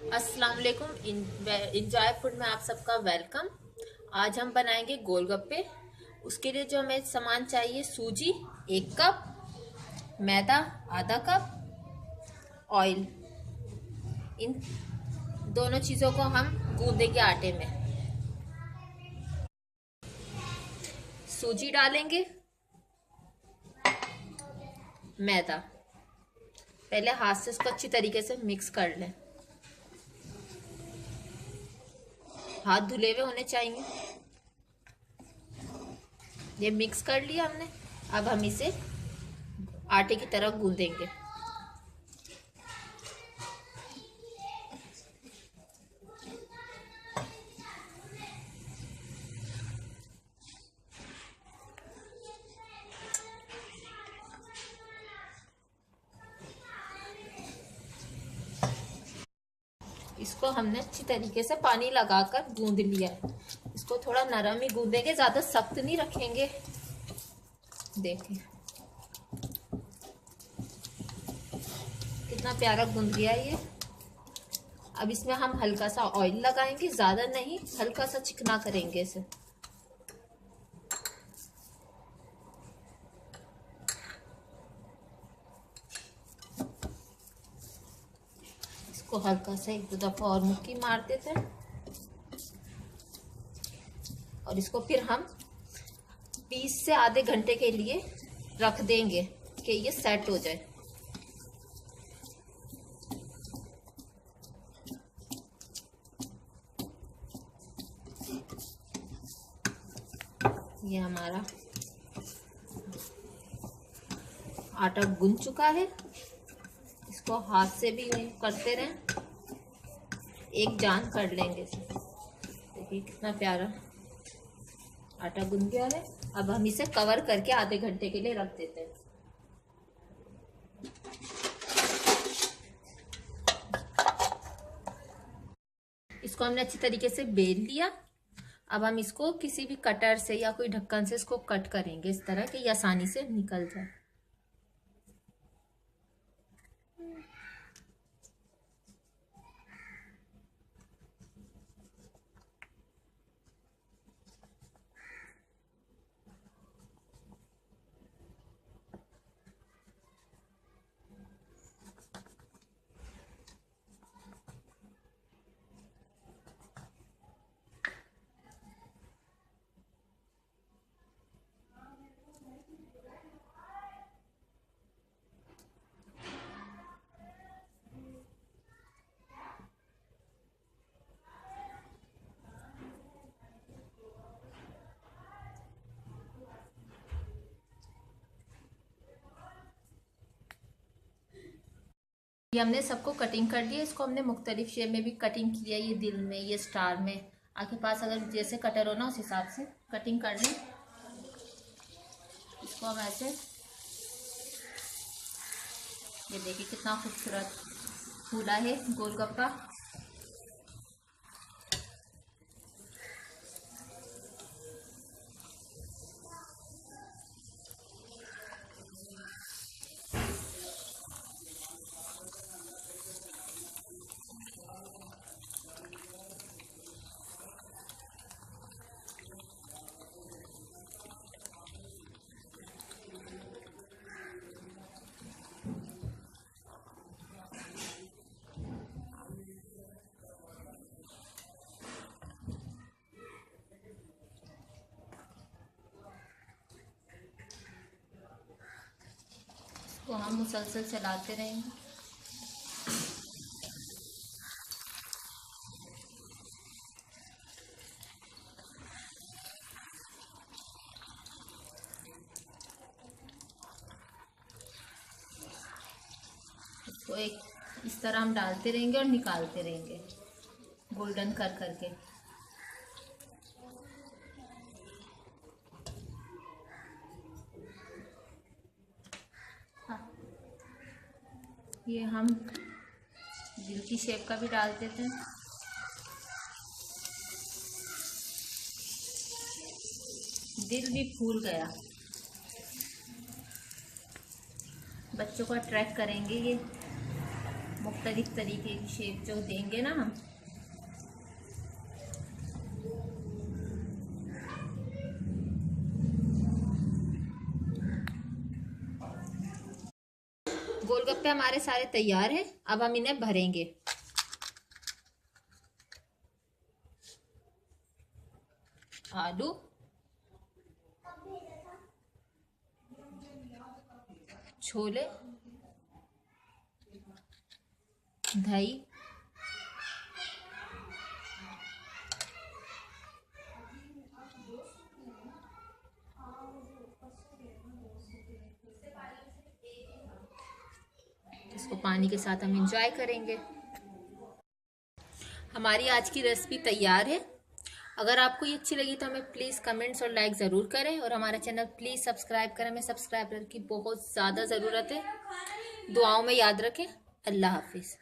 अस्सलाम वालेकुम। Enjoy food में आप सबका वेलकम। आज हम बनाएंगे गोलगप्पे। उसके लिए जो हमें सामान चाहिए, सूजी 1 कप, मैदा आधा कप, ऑयल। इन दोनों चीज़ों को हम गूंदेंगे आटे में। सूजी डालेंगे, मैदा। पहले हाथ से इसको अच्छी तरीके से मिक्स कर लें। हाथ धुले हुए होने चाहिए। ये मिक्स कर लिया हमने। अब हम इसे आटे की तरह गूंदेंगे। इसको हमने अच्छी तरीके से पानी लगाकर गूंद लिया है। इसको थोड़ा नरम ही गूंदेंगे, ज्यादा सख्त नहीं रखेंगे। देखिए कितना प्यारा गूंद गया ये। अब इसमें हम हल्का सा ऑयल लगाएंगे, ज्यादा नहीं, हल्का सा चिकना करेंगे इसे। इसको हल्का सा 1-2 दफा और मुक्की मार देते हैं और इसको फिर हम 20 से आधे घंटे के लिए रख देंगे कि ये सेट हो जाए। ये हमारा आटा गूंद चुका है। इसको हाथ से भी करते रहें, एक जान कर लेंगे इसे। देखिए कितना प्यारा आटा गूंद गया है। अब हम इसे कवर करके आधे घंटे के लिए रख देते हैं। इसको हमने अच्छी तरीके से बेल लिया। अब हम इसको किसी भी कटर से या कोई ढक्कन से इसको कट करेंगे इस तरह कि ये आसानी से निकल जाए। ये हमने सबको कटिंग कर दिया। इसको हमने मुख्तलिफ शेप में भी कटिंग किया। ये दिल में, ये स्टार में, आपके पास अगर जैसे कटर हो ना उस हिसाब से कटिंग कर लें। इसको हम ऐसे, ये देखिए कितना खूबसूरत फूला है गोलगप्पा। तो हम मुसलसल चलाते रहेंगे। इसको एक इस तरह हम डालते रहेंगे और निकालते रहेंगे गोल्डन कर करके। हाँ, ये हम दिल की शेप का भी डाल देते हैं। दिल भी फूल गया। बच्चों को अट्रैक्ट करेंगे ये। मुख्तलिफ तरीके की शेप जो देंगे ना हम। गोलगप्पे हमारे सारे तैयार हैं, अब हम इन्हें भरेंगे। आलू, छोले, दही, इसको पानी के साथ हम एंजॉय करेंगे। हमारी आज की रेसिपी तैयार है। अगर आपको ये अच्छी लगी तो हमें प्लीज़ कमेंट्स और लाइक ज़रूर करें, और हमारा चैनल प्लीज़ सब्सक्राइब करें। हमें सब्सक्राइबर की बहुत ज़्यादा ज़रूरत है। दुआओं में याद रखें। अल्लाह हाफिज़।